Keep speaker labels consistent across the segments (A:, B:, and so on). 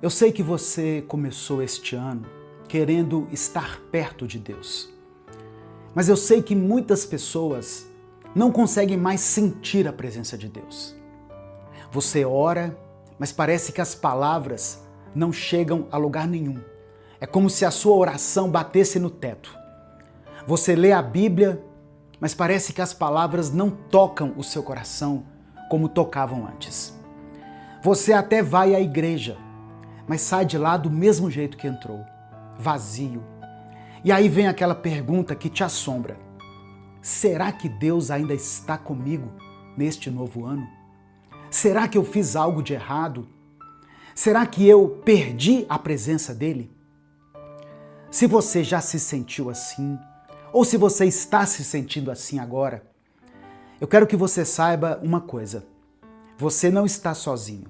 A: Eu sei que você começou este ano querendo estar perto de Deus, mas eu sei que muitas pessoas não conseguem mais sentir a presença de Deus. Você ora, mas parece que as palavras não chegam a lugar nenhum. É como se a sua oração batesse no teto. Você lê a Bíblia, mas parece que as palavras não tocam o seu coração como tocavam antes. Você até vai à igreja, mas sai de lá do mesmo jeito que entrou, vazio. E aí vem aquela pergunta que te assombra: será que Deus ainda está comigo neste novo ano? Será que eu fiz algo de errado? Será que eu perdi a presença dele? Se você já se sentiu assim, ou se você está se sentindo assim agora, eu quero que você saiba uma coisa: você não está sozinho.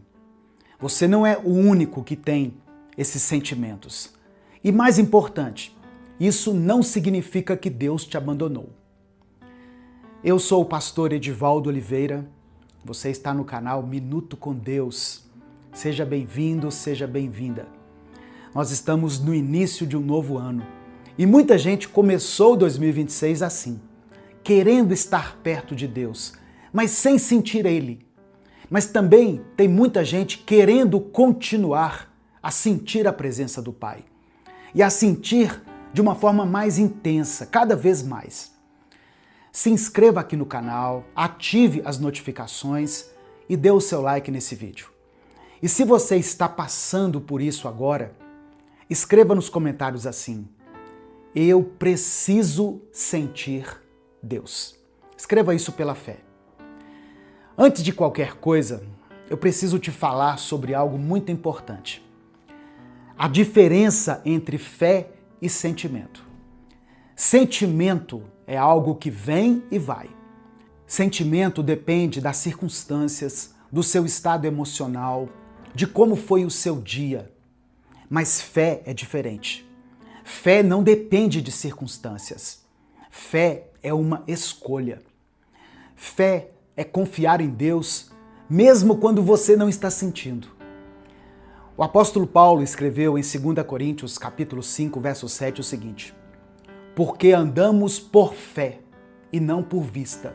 A: Você não é o único que tem esses sentimentos. E mais importante, isso não significa que Deus te abandonou. Eu sou o pastor Edivaldo Oliveira, você está no canal Minuto com Deus. Seja bem-vindo, seja bem-vinda. Nós estamos no início de um novo ano e muita gente começou 2026 assim, querendo estar perto de Deus, mas sem sentir Ele. Mas também tem muita gente querendo continuar a sentir a presença do Pai e a sentir de uma forma mais intensa, cada vez mais. Se inscreva aqui no canal, ative as notificações e dê o seu like nesse vídeo. E se você está passando por isso agora, escreva nos comentários assim: eu preciso sentir Deus. Escreva isso pela fé. Antes de qualquer coisa, eu preciso te falar sobre algo muito importante. A diferença entre fé e sentimento. Sentimento é algo que vem e vai. Sentimento depende das circunstâncias, do seu estado emocional, de como foi o seu dia. Mas fé é diferente. Fé não depende de circunstâncias. Fé é uma escolha. Fé é confiar em Deus, mesmo quando você não está sentindo. O apóstolo Paulo escreveu em 2 Coríntios, capítulo 5, verso 7, o seguinte: porque andamos por fé e não por vista.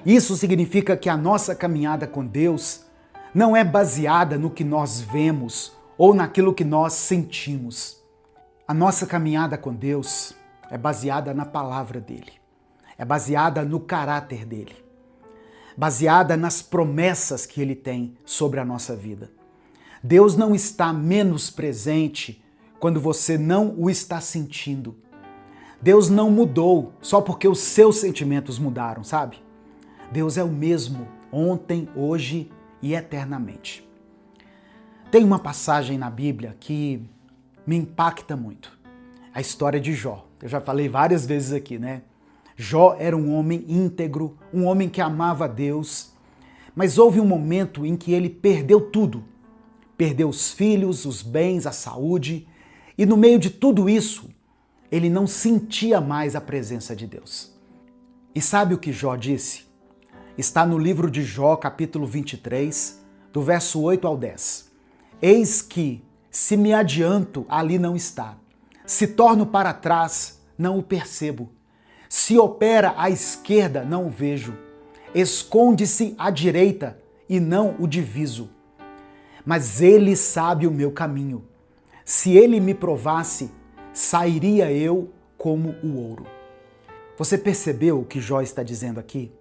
A: Isso significa que a nossa caminhada com Deus não é baseada no que nós vemos ou naquilo que nós sentimos. A nossa caminhada com Deus é baseada na palavra dele, é baseada no caráter dele, baseada nas promessas que ele tem sobre a nossa vida. Deus não está menos presente quando você não o está sentindo. Deus não mudou só porque os seus sentimentos mudaram, sabe? Deus é o mesmo ontem, hoje e eternamente. Tem uma passagem na Bíblia que me impacta muito. A história de Jó. Eu já falei várias vezes aqui, né? Jó era um homem íntegro, um homem que amava a Deus, mas houve um momento em que ele perdeu tudo. Perdeu os filhos, os bens, a saúde, e no meio de tudo isso, ele não sentia mais a presença de Deus. E sabe o que Jó disse? Está no livro de Jó, capítulo 23, do verso 8 ao 10. Eis que, se me adianto, ali não está. Se torno para trás, não o percebo. Se opera à esquerda, não o vejo. Esconde-se à direita e não o diviso. Mas ele sabe o meu caminho. Se ele me provasse, sairia eu como o ouro. Você percebeu o que Jó está dizendo aqui?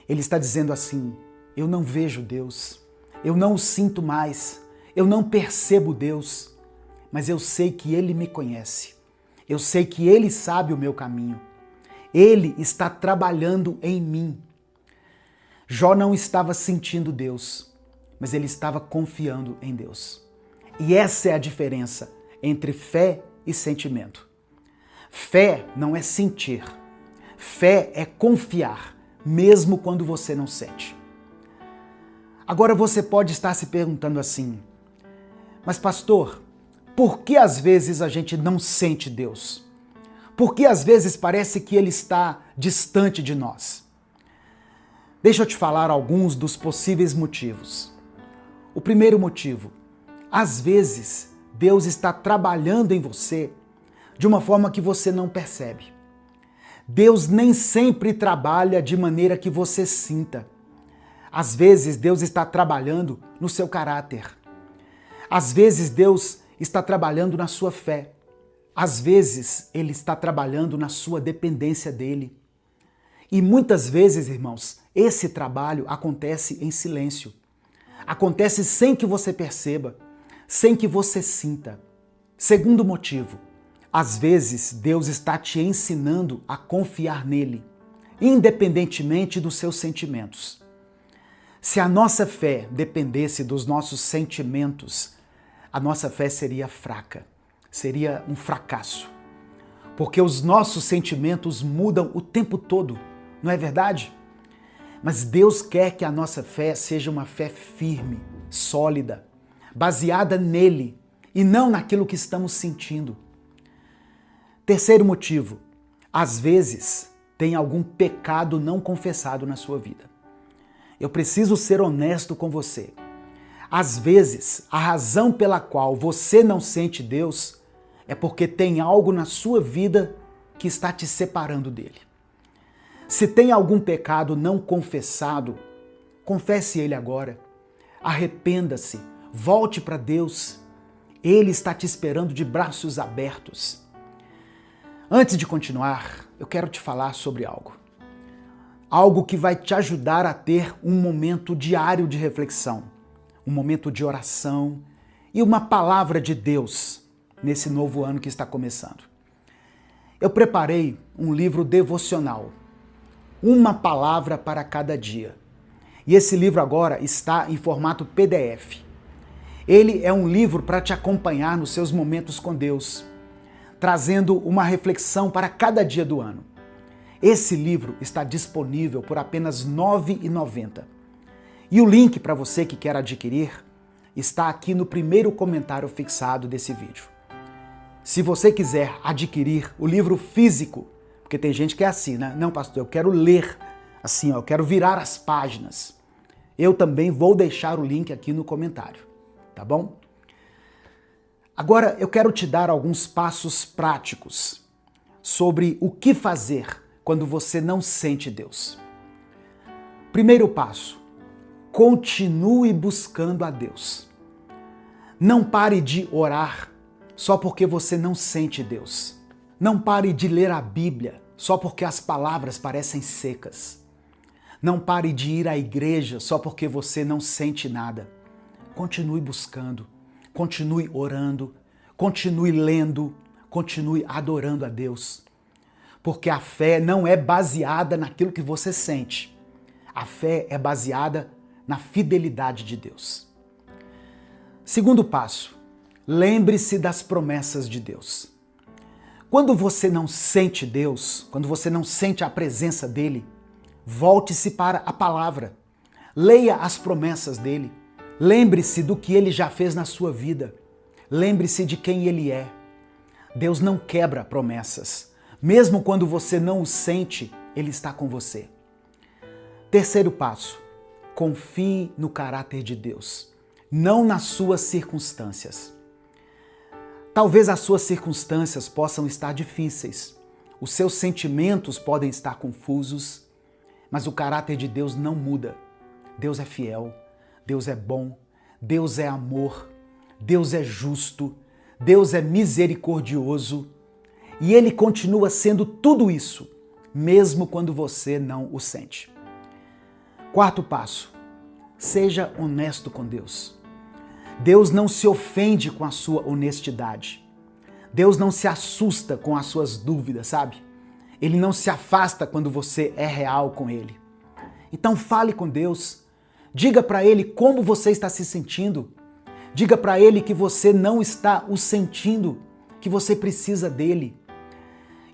A: Ele está dizendo assim: eu não vejo Deus, eu não o sinto mais, eu não percebo Deus, mas eu sei que ele me conhece. Eu sei que ele sabe o meu caminho. Ele está trabalhando em mim. Jó não estava sentindo Deus, mas ele estava confiando em Deus. E essa é a diferença entre fé e sentimento. Fé não é sentir. Fé é confiar, mesmo quando você não sente. Agora você pode estar se perguntando assim: mas pastor, por que às vezes a gente não sente Deus? Por que às vezes parece que Ele está distante de nós? Deixa eu te falar alguns dos possíveis motivos. O primeiro motivo: Às vezes, Deus está trabalhando em você de uma forma que você não percebe. Deus nem sempre trabalha de maneira que você sinta. Às vezes, Deus está trabalhando no seu caráter. Às vezes, Deus está trabalhando na sua fé. Às vezes, Ele está trabalhando na sua dependência dEle. E muitas vezes, irmãos, esse trabalho acontece em silêncio. Acontece sem que você perceba, sem que você sinta. Segundo motivo, às vezes Deus está te ensinando a confiar nele, independentemente dos seus sentimentos. Se a nossa fé dependesse dos nossos sentimentos, a nossa fé seria fraca, seria um fracasso. Porque os nossos sentimentos mudam o tempo todo, não é verdade? Mas Deus quer que a nossa fé seja uma fé firme, sólida, baseada nele e não naquilo que estamos sentindo. Terceiro motivo, às vezes tem algum pecado não confessado na sua vida. Eu preciso ser honesto com você. Às vezes, a razão pela qual você não sente Deus é porque tem algo na sua vida que está te separando dele. Se tem algum pecado não confessado, confesse ele agora. Arrependa-se, volte para Deus. Ele está te esperando de braços abertos. Antes de continuar, eu quero te falar sobre algo. Algo que vai te ajudar a ter um momento diário de reflexão, um momento de oração e uma palavra de Deus nesse novo ano que está começando. Eu preparei um livro devocional, Uma Palavra para Cada Dia. E esse livro agora está em formato PDF. Ele é um livro para te acompanhar nos seus momentos com Deus, trazendo uma reflexão para cada dia do ano. Esse livro está disponível por apenas R$ 9,90. E o link para você que quer adquirir está aqui no primeiro comentário fixado desse vídeo. Se você quiser adquirir o livro físico, porque tem gente que é assim, né? Não, pastor, eu quero ler assim, ó, eu quero virar as páginas. Eu também vou deixar o link aqui no comentário, tá bom? Agora eu quero te dar alguns passos práticos sobre o que fazer quando você não sente Deus. Primeiro passo, continue buscando a Deus. Não pare de orar só porque você não sente Deus. Não pare de ler a Bíblia só porque as palavras parecem secas. Não pare de ir à igreja só porque você não sente nada. Continue buscando, continue orando, continue lendo, continue adorando a Deus. Porque a fé não é baseada naquilo que você sente. A fé é baseada na fidelidade de Deus. Segundo passo, lembre-se das promessas de Deus. Quando você não sente Deus, quando você não sente a presença dele, volte-se para a palavra. Leia as promessas dele. Lembre-se do que ele já fez na sua vida. Lembre-se de quem ele é. Deus não quebra promessas. Mesmo quando você não o sente, ele está com você. Terceiro passo, confie no caráter de Deus, não nas suas circunstâncias. Talvez as suas circunstâncias possam estar difíceis, os seus sentimentos podem estar confusos, mas o caráter de Deus não muda. Deus é fiel, Deus é bom, Deus é amor, Deus é justo, Deus é misericordioso e Ele continua sendo tudo isso, mesmo quando você não o sente. Quarto passo, seja honesto com Deus. Deus não se ofende com a sua honestidade. Deus não se assusta com as suas dúvidas, sabe? Ele não se afasta quando você é real com Ele. Então fale com Deus, diga para Ele como você está se sentindo, diga para Ele que você não está o sentindo, que você precisa dEle.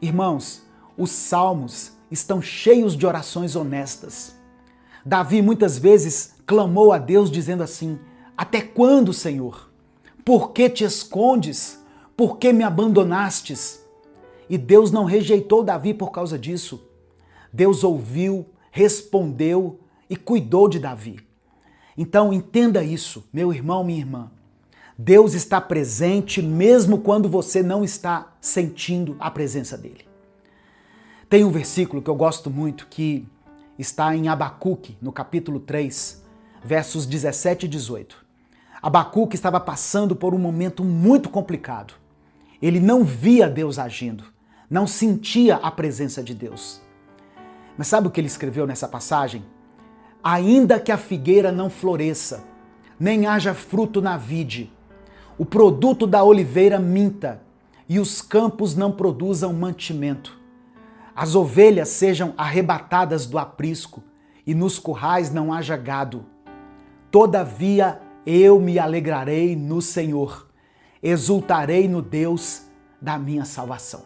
A: Irmãos, os salmos estão cheios de orações honestas. Davi muitas vezes clamou a Deus dizendo assim: até quando, Senhor? Por que te escondes? Por que me abandonastes? E Deus não rejeitou Davi por causa disso. Deus ouviu, respondeu e cuidou de Davi. Então entenda isso, meu irmão, minha irmã. Deus está presente mesmo quando você não está sentindo a presença dele. Tem um versículo que eu gosto muito que está em Abacuque, no capítulo 3, versos 17 e 18. Abacuque estava passando por um momento muito complicado. Ele não via Deus agindo, não sentia a presença de Deus. Mas sabe o que ele escreveu nessa passagem? Ainda que a figueira não floresça, nem haja fruto na vide, o produto da oliveira minta, e os campos não produzam mantimento, as ovelhas sejam arrebatadas do aprisco, e nos currais não haja gado. Todavia eu me alegrarei no Senhor, exultarei no Deus da minha salvação.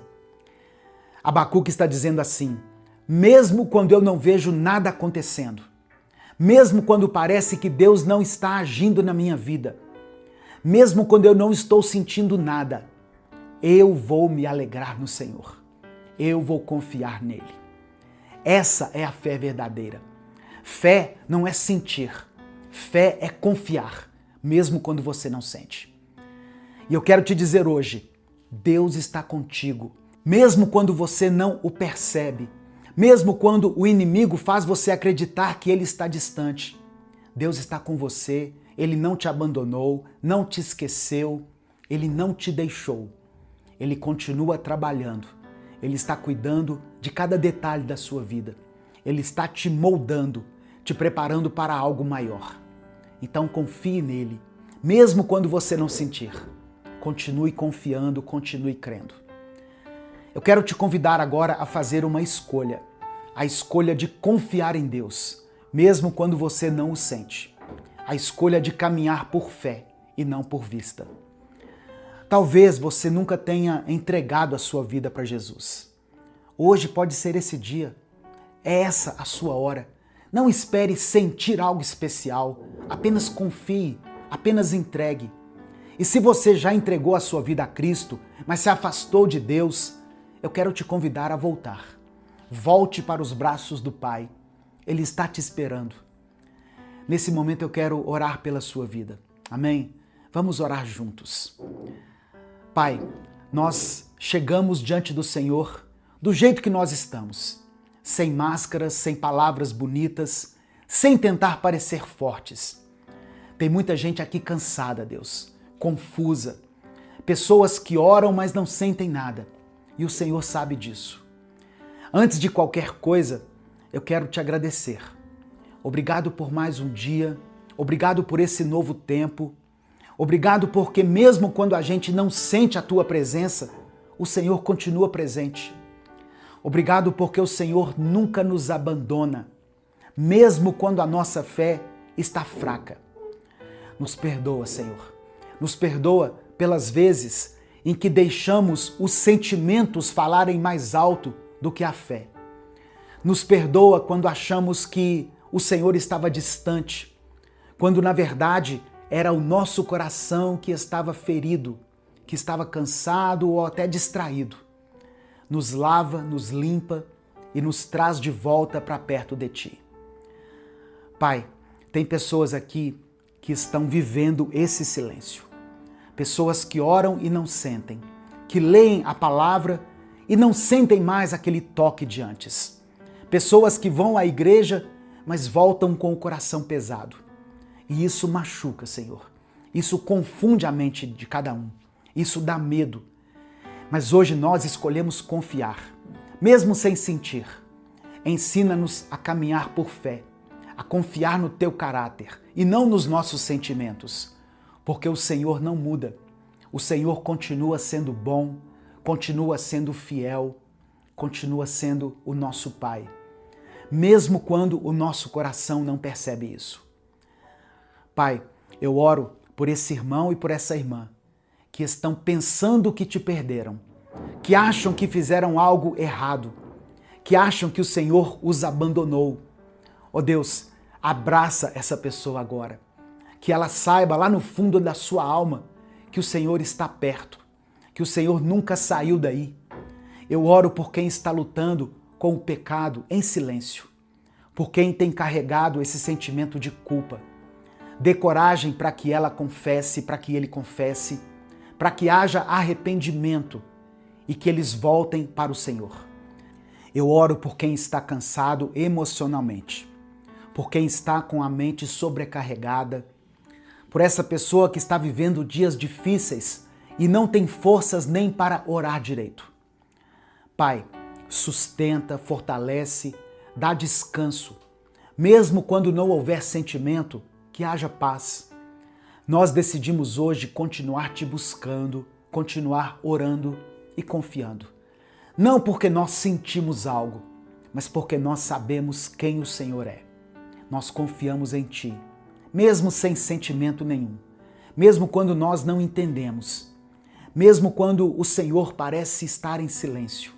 A: Abacuque está dizendo assim: mesmo quando eu não vejo nada acontecendo, mesmo quando parece que Deus não está agindo na minha vida, mesmo quando eu não estou sentindo nada, eu vou me alegrar no Senhor. Eu vou confiar nele. Essa é a fé verdadeira. Fé não é sentir. Fé é confiar, mesmo quando você não sente. E eu quero te dizer hoje, Deus está contigo, mesmo quando você não o percebe, mesmo quando o inimigo faz você acreditar que ele está distante. Deus está com você, ele não te abandonou, não te esqueceu, ele não te deixou. Ele continua trabalhando, ele está cuidando de cada detalhe da sua vida. Ele está te moldando, te preparando para algo maior. Então confie nele, mesmo quando você não sentir. Continue confiando, continue crendo. Eu quero te convidar agora a fazer uma escolha. A escolha de confiar em Deus, mesmo quando você não o sente. A escolha de caminhar por fé e não por vista. Talvez você nunca tenha entregado a sua vida para Jesus. Hoje pode ser esse dia. É essa a sua hora. Não espere sentir algo especial. Apenas confie, apenas entregue. E se você já entregou a sua vida a Cristo, mas se afastou de Deus, eu quero te convidar a voltar. Volte para os braços do Pai. Ele está te esperando. Nesse momento eu quero orar pela sua vida. Amém? Vamos orar juntos. Pai, nós chegamos diante do Senhor do jeito que nós estamos. Sem máscaras, sem palavras bonitas, sem tentar parecer fortes. Tem muita gente aqui cansada, Deus, confusa. Pessoas que oram, mas não sentem nada. E o Senhor sabe disso. Antes de qualquer coisa, eu quero te agradecer. Obrigado por mais um dia, obrigado por esse novo tempo, obrigado porque mesmo quando a gente não sente a Tua presença, o Senhor continua presente. Obrigado porque o Senhor nunca nos abandona, mesmo quando a nossa fé está fraca. Nos perdoa, Senhor. Nos perdoa pelas vezes em que deixamos os sentimentos falarem mais alto do que a fé. Nos perdoa quando achamos que o Senhor estava distante, quando na verdade era o nosso coração que estava ferido, que estava cansado ou até distraído. Nos lava, nos limpa e nos traz de volta para perto de Ti. Pai, tem pessoas aqui que estão vivendo esse silêncio. Pessoas que oram e não sentem, que leem a palavra e não sentem mais aquele toque de antes. Pessoas que vão à igreja, mas voltam com o coração pesado. E isso machuca, Senhor. Isso confunde a mente de cada um. Isso dá medo. Mas hoje nós escolhemos confiar, mesmo sem sentir. Ensina-nos a caminhar por fé, a confiar no Teu caráter e não nos nossos sentimentos, porque o Senhor não muda. O Senhor continua sendo bom, continua sendo fiel, continua sendo o nosso Pai, mesmo quando o nosso coração não percebe isso. Pai, eu oro por esse irmão e por essa irmã que estão pensando que Te perderam, que acham que fizeram algo errado, que acham que o Senhor os abandonou. Ó Deus, abraça essa pessoa agora, que ela saiba lá no fundo da sua alma que o Senhor está perto, que o Senhor nunca saiu daí. Eu oro por quem está lutando com o pecado em silêncio, por quem tem carregado esse sentimento de culpa. Dê coragem para que ela confesse, para que ele confesse, para que haja arrependimento e que eles voltem para o Senhor. Eu oro por quem está cansado emocionalmente, por quem está com a mente sobrecarregada, por essa pessoa que está vivendo dias difíceis e não tem forças nem para orar direito. Pai, sustenta, fortalece, dá descanso. Mesmo quando não houver sentimento, que haja paz. Nós decidimos hoje continuar te buscando, continuar orando e confiando. Não porque nós sentimos algo, mas porque nós sabemos quem o Senhor é. Nós confiamos em Ti, mesmo sem sentimento nenhum, mesmo quando nós não entendemos, mesmo quando o Senhor parece estar em silêncio.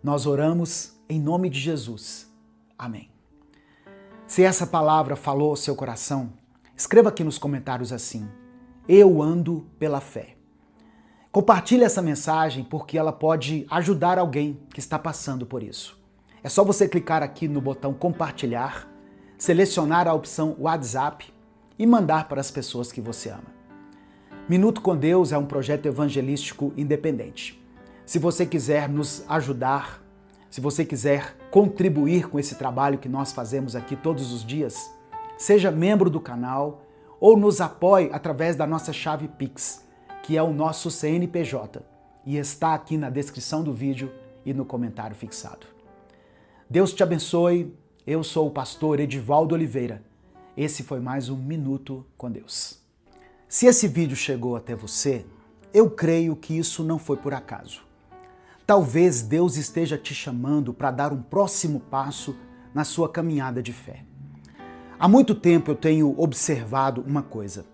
A: Nós oramos em nome de Jesus. Amém. Se essa palavra falou ao seu coração, escreva aqui nos comentários assim: eu ando pela fé. Compartilhe essa mensagem porque ela pode ajudar alguém que está passando por isso. É só você clicar aqui no botão compartilhar, selecionar a opção WhatsApp e mandar para as pessoas que você ama. Minuto com Deus é um projeto evangelístico independente. Se você quiser nos ajudar, se você quiser contribuir com esse trabalho que nós fazemos aqui todos os dias, seja membro do canal ou nos apoie através da nossa chave Pix, que é o nosso CNPJ, e está aqui na descrição do vídeo e no comentário fixado. Deus te abençoe. Eu sou o pastor Edivaldo Oliveira. Esse foi mais um Minuto com Deus. Se esse vídeo chegou até você, eu creio que isso não foi por acaso. Talvez Deus esteja te chamando para dar um próximo passo na sua caminhada de fé. Há muito tempo eu tenho observado uma coisa: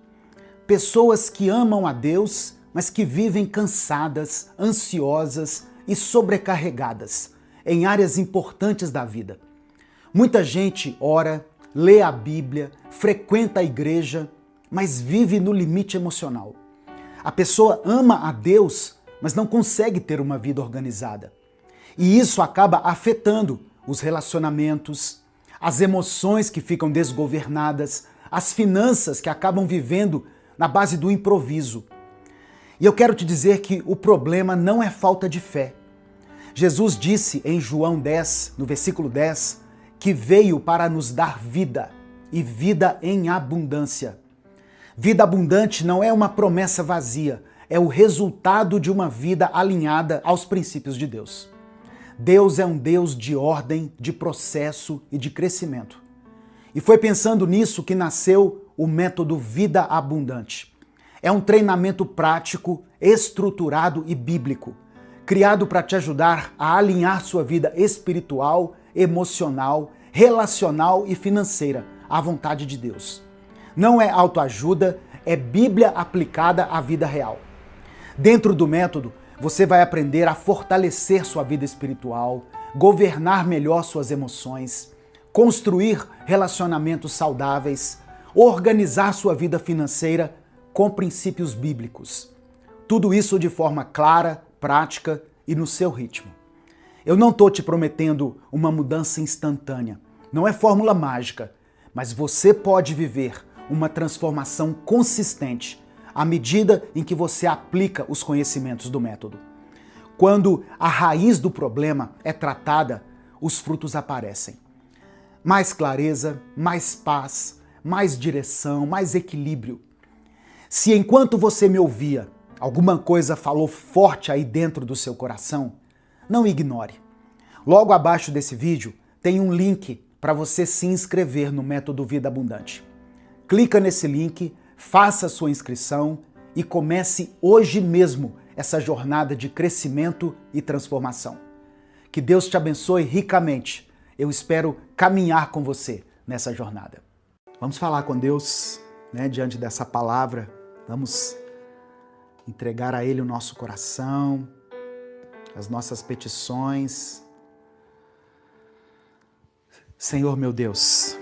A: pessoas que amam a Deus, mas que vivem cansadas, ansiosas e sobrecarregadas em áreas importantes da vida. Muita gente ora, lê a Bíblia, frequenta a igreja, mas vive no limite emocional. A pessoa ama a Deus, mas não consegue ter uma vida organizada. E isso acaba afetando os relacionamentos, as emoções que ficam desgovernadas, as finanças que acabam vivendo na base do improviso. E eu quero te dizer que o problema não é falta de fé. Jesus disse em João 10, no versículo 10, que veio para nos dar vida, e vida em abundância. Vida abundante não é uma promessa vazia, é o resultado de uma vida alinhada aos princípios de Deus. Deus é um Deus de ordem, de processo e de crescimento. E foi pensando nisso que nasceu o método Vida Abundante. É um treinamento prático, estruturado e bíblico, criado para te ajudar a alinhar sua vida espiritual, emocional, relacional e financeira à vontade de Deus. Não é autoajuda, é Bíblia aplicada à vida real. Dentro do método, você vai aprender a fortalecer sua vida espiritual, governar melhor suas emoções, construir relacionamentos saudáveis, organizar sua vida financeira com princípios bíblicos. Tudo isso de forma clara, prática e no seu ritmo. Eu não estou te prometendo uma mudança instantânea, não é fórmula mágica, mas você pode viver uma transformação consistente à medida em que você aplica os conhecimentos do método. Quando a raiz do problema é tratada, os frutos aparecem. Mais clareza, mais paz, mais direção, mais equilíbrio. Se enquanto você me ouvia, alguma coisa falou forte aí dentro do seu coração, não ignore. Logo abaixo desse vídeo tem um link para você se inscrever no Método Vida Abundante. Clica nesse link, faça sua inscrição e comece hoje mesmo essa jornada de crescimento e transformação. Que Deus te abençoe ricamente. Eu espero caminhar com você nessa jornada. Vamos falar com Deus, né, diante dessa palavra. Vamos entregar a Ele o nosso coração, as nossas petições. Senhor meu Deus,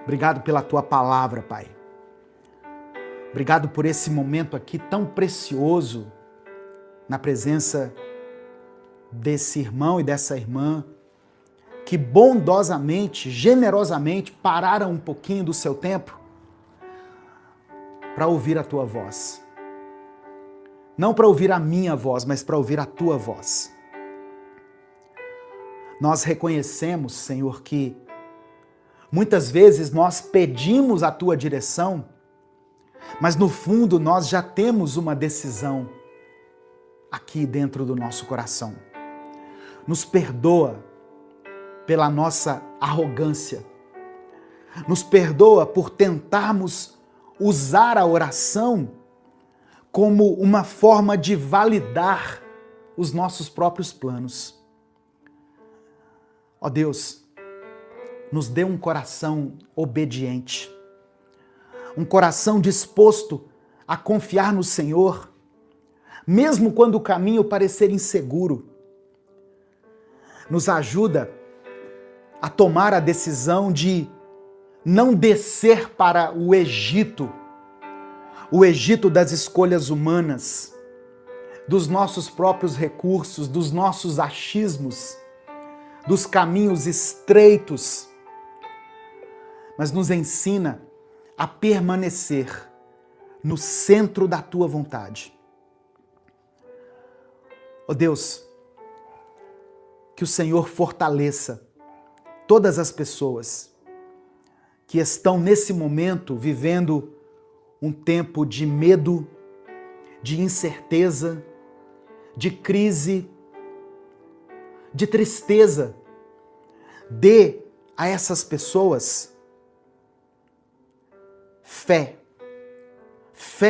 A: obrigado pela Tua palavra, Pai. Obrigado por esse momento aqui tão precioso na presença desse irmão e dessa irmã que bondosamente, generosamente pararam um pouquinho do seu tempo para ouvir a tua voz. Não para ouvir a minha voz, mas para ouvir a tua voz. Nós reconhecemos, Senhor, que muitas vezes nós pedimos a tua direção, mas no fundo nós já temos uma decisão aqui dentro do nosso coração. Nos perdoa pela nossa arrogância. Nos perdoa por tentarmos usar a oração como uma forma de validar os nossos próprios planos. Ó Deus, nos dê um coração obediente, um coração disposto a confiar no Senhor, mesmo quando o caminho parecer inseguro. Nos ajuda a tomar a decisão de não descer para o Egito das escolhas humanas, dos nossos próprios recursos, dos nossos achismos, dos caminhos estreitos, mas nos ensina a permanecer no centro da tua vontade. Ó Deus, que o Senhor fortaleça todas as pessoas que estão nesse momento vivendo um tempo de medo, de incerteza, de crise, de tristeza. Dê a essas pessoas fé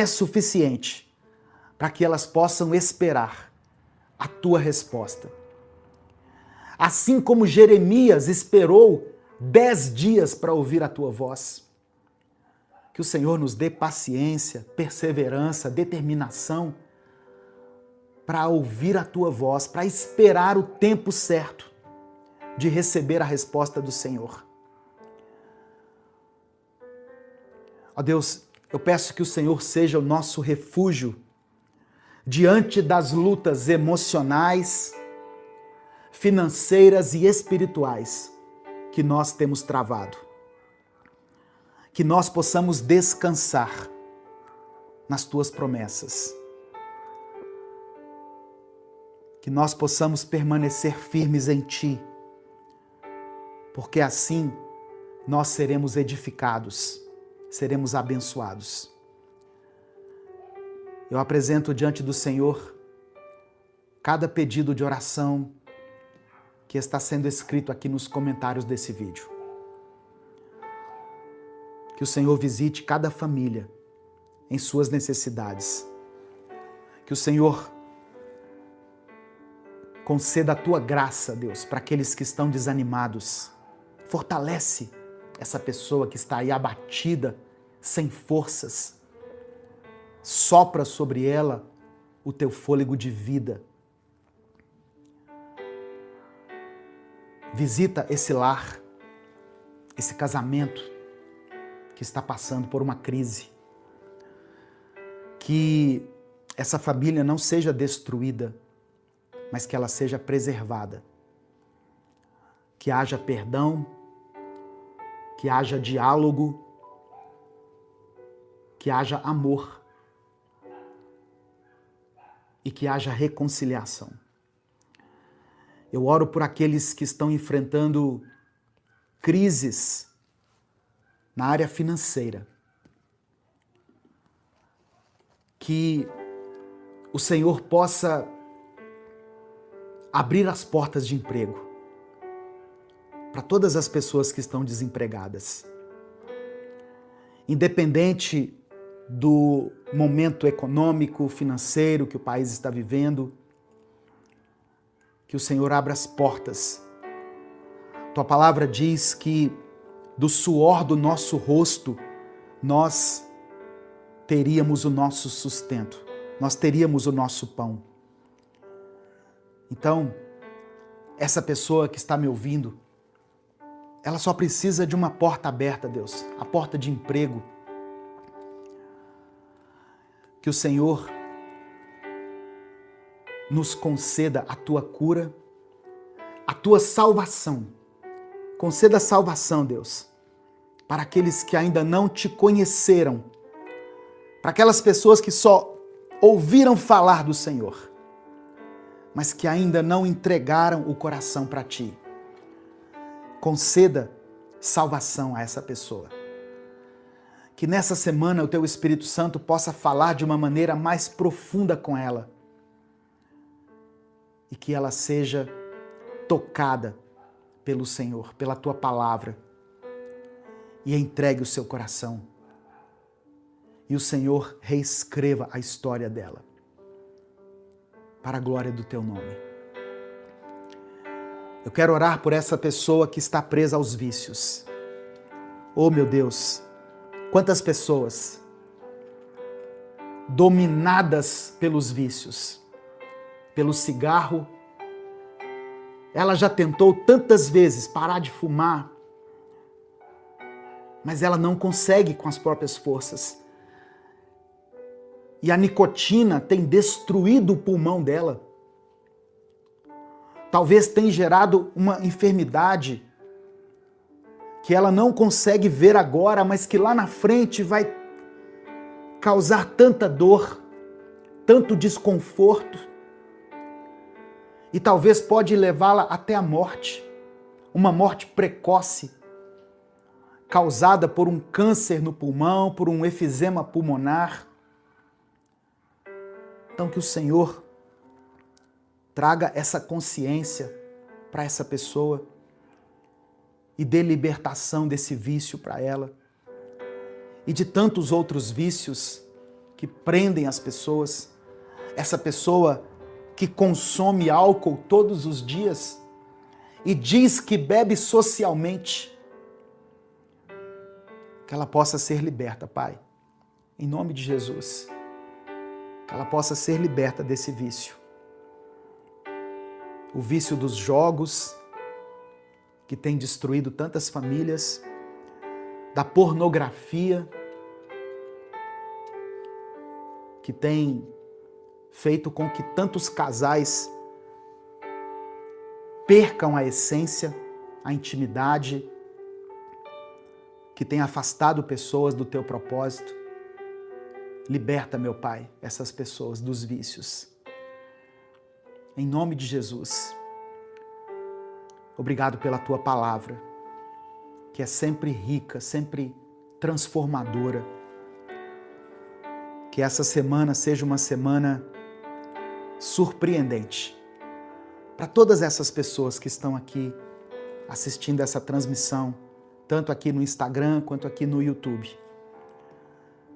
A: suficiente para que elas possam esperar a tua resposta. Assim como Jeremias esperou 10 dias para ouvir a tua voz. Que o Senhor nos dê paciência, perseverança, determinação para ouvir a tua voz, para esperar o tempo certo de receber a resposta do Senhor. Ó Deus, eu peço que o Senhor seja o nosso refúgio diante das lutas emocionais, financeiras e espirituais que nós temos travado. Que nós possamos descansar nas tuas promessas. Que nós possamos permanecer firmes em ti, porque assim nós seremos edificados, seremos abençoados. Eu apresento diante do Senhor cada pedido de oração que está sendo escrito aqui nos comentários desse vídeo. Que o Senhor visite cada família em suas necessidades. Que o Senhor conceda a tua graça, Deus, para aqueles que estão desanimados. Fortalece essa pessoa que está aí abatida, sem forças. Sopra sobre ela o teu fôlego de vida. Visita esse lar, esse casamento que está passando por uma crise. Que essa família não seja destruída, mas que ela seja preservada. Que haja perdão, que haja diálogo, que haja amor e que haja reconciliação. Eu oro por aqueles que estão enfrentando crises na área financeira. Que o Senhor possa abrir as portas de emprego para todas as pessoas que estão desempregadas. Independente do momento econômico, financeiro que o país está vivendo, que o Senhor abra as portas. Tua palavra diz que do suor do nosso rosto nós teríamos o nosso sustento, nós teríamos o nosso pão. Então, essa pessoa que está me ouvindo, ela só precisa de uma porta aberta, Deus, a porta de emprego. Que o Senhor nos conceda a tua cura, a tua salvação Conceda salvação, Deus, para aqueles que ainda não te conheceram, para aquelas pessoas que só ouviram falar do Senhor, mas que ainda não entregaram o coração para ti. Conceda salvação a essa pessoa. Que nessa semana o teu Espírito Santo possa falar de uma maneira mais profunda com ela e que ela seja tocada pelo Senhor, pela tua palavra, e entregue o seu coração. E o Senhor reescreva a história dela, para a glória do teu nome. Eu quero orar por essa pessoa que está presa aos vícios. Oh, meu Deus, quantas pessoas dominadas pelos vícios, pelo cigarro. Ela já tentou tantas vezes parar de fumar, mas ela não consegue com as próprias forças. E a nicotina tem destruído o pulmão dela. Talvez tenha gerado uma enfermidade que ela não consegue ver agora, mas que lá na frente vai causar tanta dor, tanto desconforto. E talvez pode levá-la até a morte, uma morte precoce, causada por um câncer no pulmão, por um efizema pulmonar. Então que o Senhor traga essa consciência para essa pessoa e dê libertação desse vício para ela e de tantos outros vícios que prendem as pessoas. Essa pessoa que consome álcool todos os dias e diz que bebe socialmente, que ela possa ser liberta, Pai, em nome de Jesus, que ela possa ser liberta desse vício. O vício dos jogos, que tem destruído tantas famílias, da pornografia, que tem feito com que tantos casais percam a essência, a intimidade, que tem afastado pessoas do teu propósito. Liberta, meu Pai, essas pessoas dos vícios. Em nome de Jesus. Obrigado pela tua palavra, que é sempre rica, sempre transformadora. Que essa semana seja uma semana surpreendente para todas essas pessoas que estão aqui assistindo essa transmissão, tanto aqui no Instagram quanto aqui no YouTube.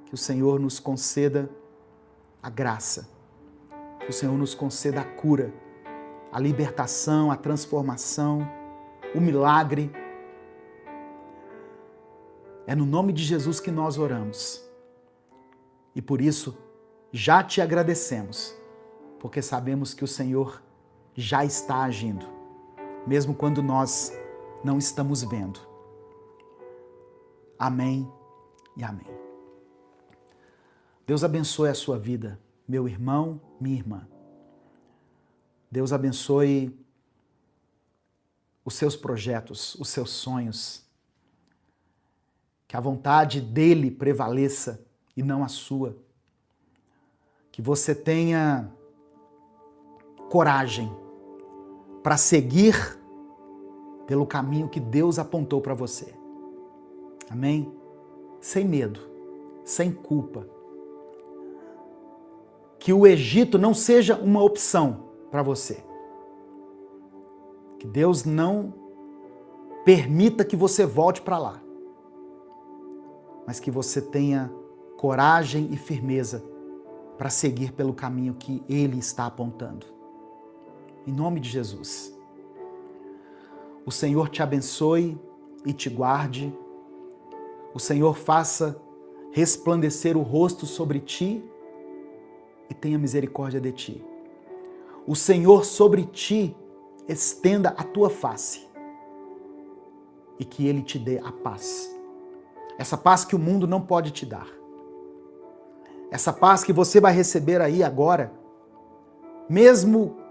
A: Que o Senhor nos conceda a graça, que o Senhor nos conceda a cura, a libertação, a transformação, o milagre. É no nome de Jesus que nós oramos. E por isso, já te agradecemos, porque sabemos que o Senhor já está agindo, mesmo quando nós não estamos vendo. Amém e amém. Deus abençoe a sua vida, meu irmão, minha irmã. Deus abençoe os seus projetos, os seus sonhos. Que a vontade dele prevaleça e não a sua. Que você tenha coragem para seguir pelo caminho que Deus apontou para você. Amém? Sem medo, sem culpa. Que o Egito não seja uma opção para você. Que Deus não permita que você volte para lá. Mas que você tenha coragem e firmeza para seguir pelo caminho que Ele está apontando. Em nome de Jesus. O Senhor te abençoe e te guarde. O Senhor faça resplandecer o rosto sobre ti e tenha misericórdia de ti. O Senhor sobre ti estenda a tua face e que Ele te dê a paz. Essa paz que o mundo não pode te dar. Essa paz que você vai receber aí agora, mesmo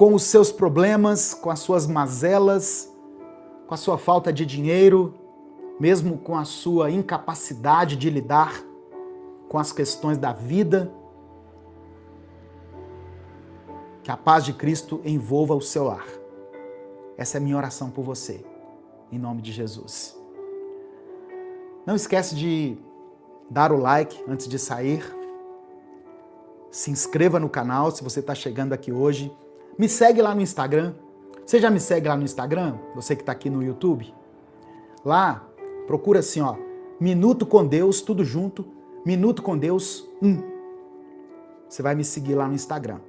A: com os seus problemas, com as suas mazelas, com a sua falta de dinheiro, mesmo com a sua incapacidade de lidar com as questões da vida. Que a paz de Cristo envolva o seu lar. Essa é a minha oração por você, em nome de Jesus. Não esquece de dar o like antes de sair. Se inscreva no canal se você está chegando aqui hoje. Me segue lá no Instagram. Você já me segue lá no Instagram? Você que está aqui no YouTube? Lá, procura assim, ó, Minuto com Deus, tudo junto, Minuto com Deus 1. Você vai me seguir lá no Instagram.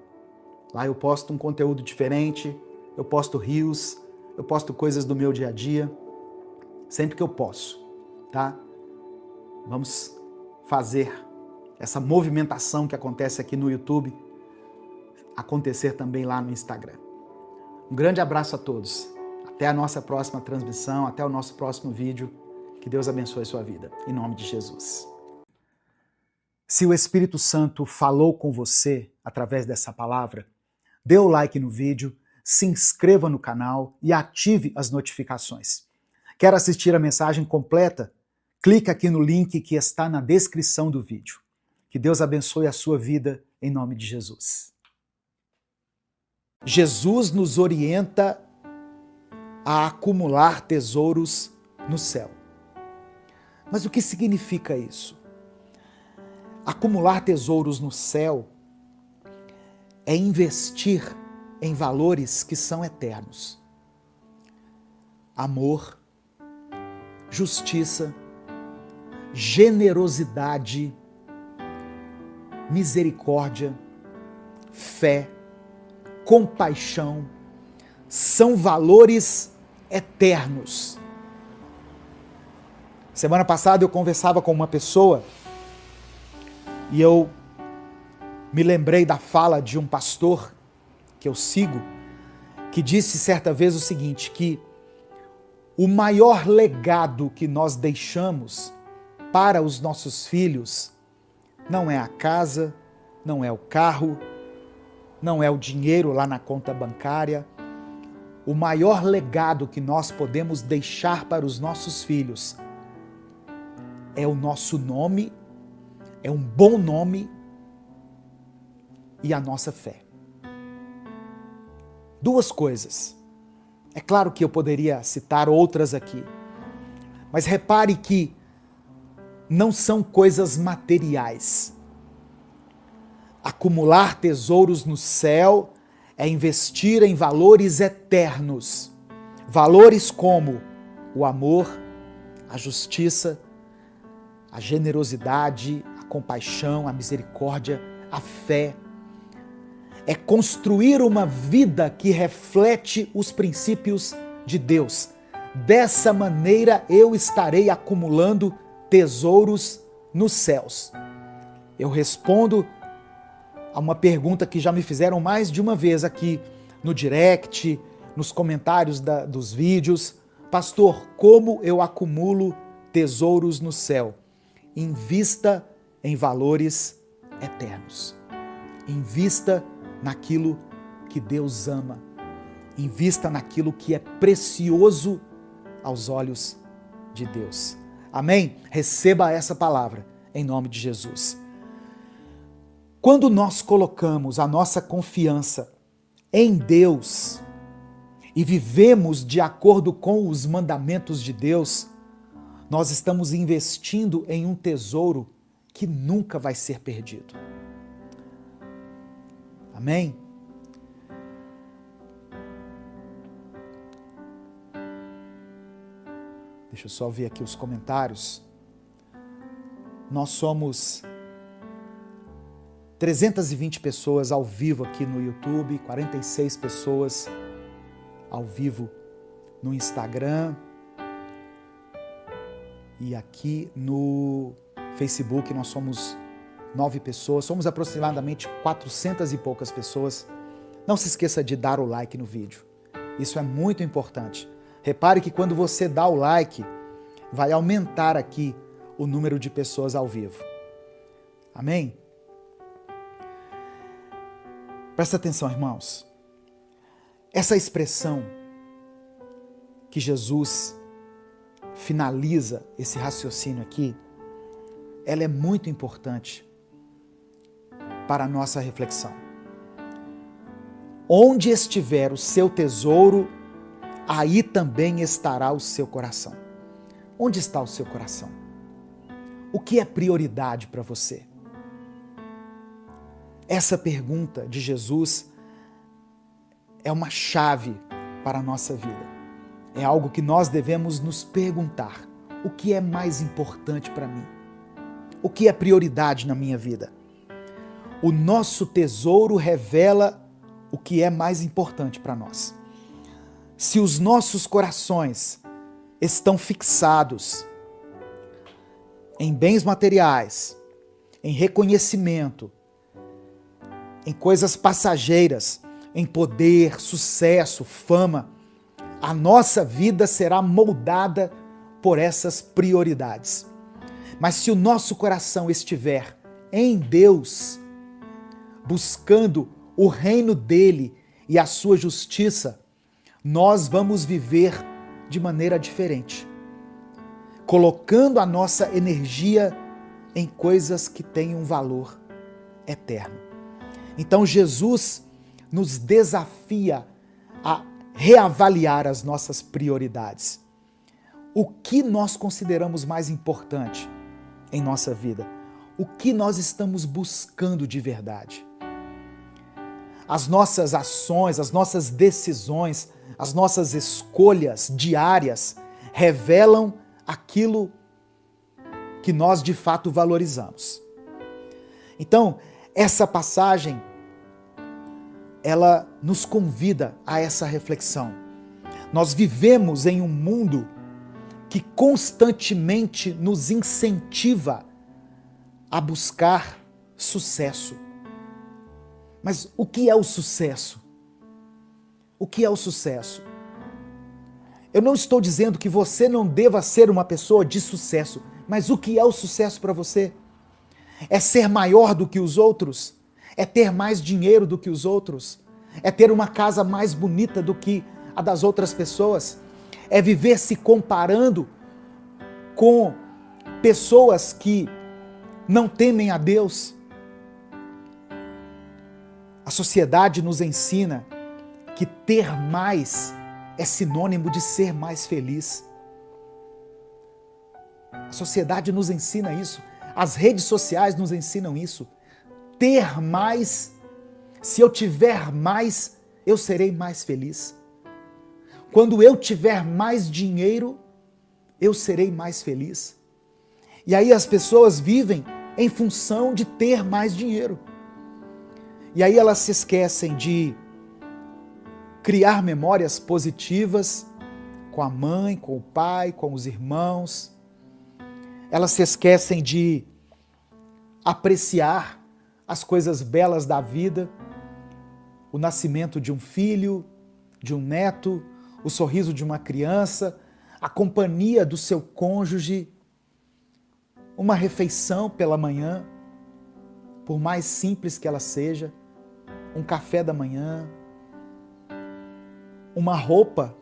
A: Lá eu posto um conteúdo diferente, eu posto reels, eu posto coisas do meu dia a dia, sempre que eu posso, tá? Vamos fazer essa movimentação que acontece aqui no YouTube acontecer também lá no Instagram. Um grande abraço a todos. Até a nossa próxima transmissão, até o nosso próximo vídeo. Que Deus abençoe a sua vida, em nome de Jesus. Se o Espírito Santo falou com você através dessa palavra, dê o like no vídeo, se inscreva no canal e ative as notificações. Quer assistir a mensagem completa? Clique aqui no link que está na descrição do vídeo. Que Deus abençoe a sua vida, em nome de Jesus. Jesus nos orienta a acumular tesouros no céu. Mas o que significa isso? Acumular tesouros no céu é investir em valores que são eternos. Amor, justiça, generosidade, misericórdia, fé, compaixão, são valores eternos. Semana passada eu conversava com uma pessoa e eu me lembrei da fala de um pastor que eu sigo, que disse certa vez o seguinte, que o maior legado que nós deixamos para os nossos filhos não é a casa, não é o carro, não é o dinheiro lá na conta bancária. O maior legado que nós podemos deixar para os nossos filhos é o nosso nome, é um bom nome e a nossa fé. Duas coisas. É claro que eu poderia citar outras aqui, mas repare que não são coisas materiais. Acumular tesouros no céu é investir em valores eternos. Valores como o amor, a justiça, a generosidade, a compaixão, a misericórdia, a fé. É construir uma vida que reflete os princípios de Deus. Dessa maneira eu estarei acumulando tesouros nos céus. Eu respondo a uma pergunta que já me fizeram mais de uma vez aqui no direct, nos comentários dos vídeos. Pastor, como eu acumulo tesouros no céu? Invista em valores eternos. Invista naquilo que Deus ama. Invista naquilo que é precioso aos olhos de Deus. Amém? Receba essa palavra em nome de Jesus. Quando nós colocamos a nossa confiança em Deus e vivemos de acordo com os mandamentos de Deus, nós estamos investindo em um tesouro que nunca vai ser perdido. Amém? Deixa eu só ver aqui os comentários. Nós somos 320 pessoas ao vivo aqui no YouTube, 46 pessoas ao vivo no Instagram e aqui no Facebook nós somos 9 pessoas, somos aproximadamente 400 e poucas pessoas. Não se esqueça de dar o like no vídeo, isso é muito importante. Repare que quando você dá o like, vai aumentar aqui o número de pessoas ao vivo. Amém? Presta atenção, irmãos. Essa expressão, que Jesus finaliza esse raciocínio aqui, ela é muito importante para a nossa reflexão. Onde estiver o seu tesouro, aí também estará o seu coração. Onde está o seu coração? O que é prioridade para você? Essa pergunta de Jesus é uma chave para a nossa vida. É algo que nós devemos nos perguntar. O que é mais importante para mim? O que é prioridade na minha vida? O nosso tesouro revela o que é mais importante para nós. Se os nossos corações estão fixados em bens materiais, em reconhecimento, em coisas passageiras, em poder, sucesso, fama, a nossa vida será moldada por essas prioridades. Mas se o nosso coração estiver em Deus, buscando o reino dele e a sua justiça, nós vamos viver de maneira diferente, colocando a nossa energia em coisas que têm um valor eterno. Então Jesus nos desafia a reavaliar as nossas prioridades. O que nós consideramos mais importante em nossa vida? O que nós estamos buscando de verdade? As nossas ações, as nossas decisões, as nossas escolhas diárias revelam aquilo que nós de fato valorizamos. Então, essa passagem, ela nos convida a essa reflexão. Nós vivemos em um mundo que constantemente nos incentiva a buscar sucesso. Mas o que é o sucesso? O que é o sucesso? Eu não estou dizendo que você não deva ser uma pessoa de sucesso, mas o que é o sucesso para você? É ser maior do que os outros? É ter mais dinheiro do que os outros? É ter uma casa mais bonita do que a das outras pessoas? É viver se comparando com pessoas que não temem a Deus? A sociedade nos ensina que ter mais é sinônimo de ser mais feliz. A sociedade nos ensina isso. As redes sociais nos ensinam isso. Ter mais, se eu tiver mais, eu serei mais feliz. Quando eu tiver mais dinheiro, eu serei mais feliz. E aí as pessoas vivem em função de ter mais dinheiro. E aí elas se esquecem de criar memórias positivas com a mãe, com o pai, com os irmãos. Elas se esquecem de apreciar as coisas belas da vida, o nascimento de um filho, de um neto, o sorriso de uma criança, a companhia do seu cônjuge, uma refeição pela manhã, por mais simples que ela seja, um café da manhã, uma roupa.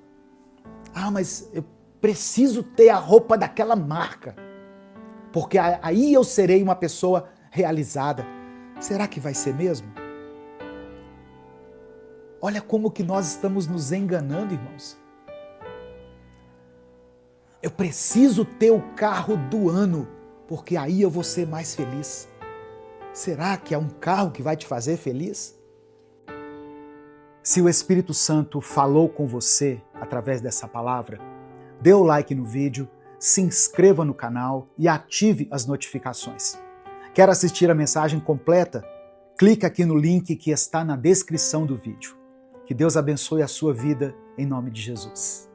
A: Ah, mas eu preciso ter a roupa daquela marca, porque aí eu serei uma pessoa realizada. Será que vai ser mesmo? Olha como que nós estamos nos enganando, irmãos. Eu preciso ter o carro do ano, porque aí eu vou ser mais feliz. Será que é um carro que vai te fazer feliz? Se o Espírito Santo falou com você através dessa palavra, dê o like no vídeo, se inscreva no canal e ative as notificações. Quer assistir a mensagem completa? Clique aqui no link que está na descrição do vídeo. Que Deus abençoe a sua vida em nome de Jesus.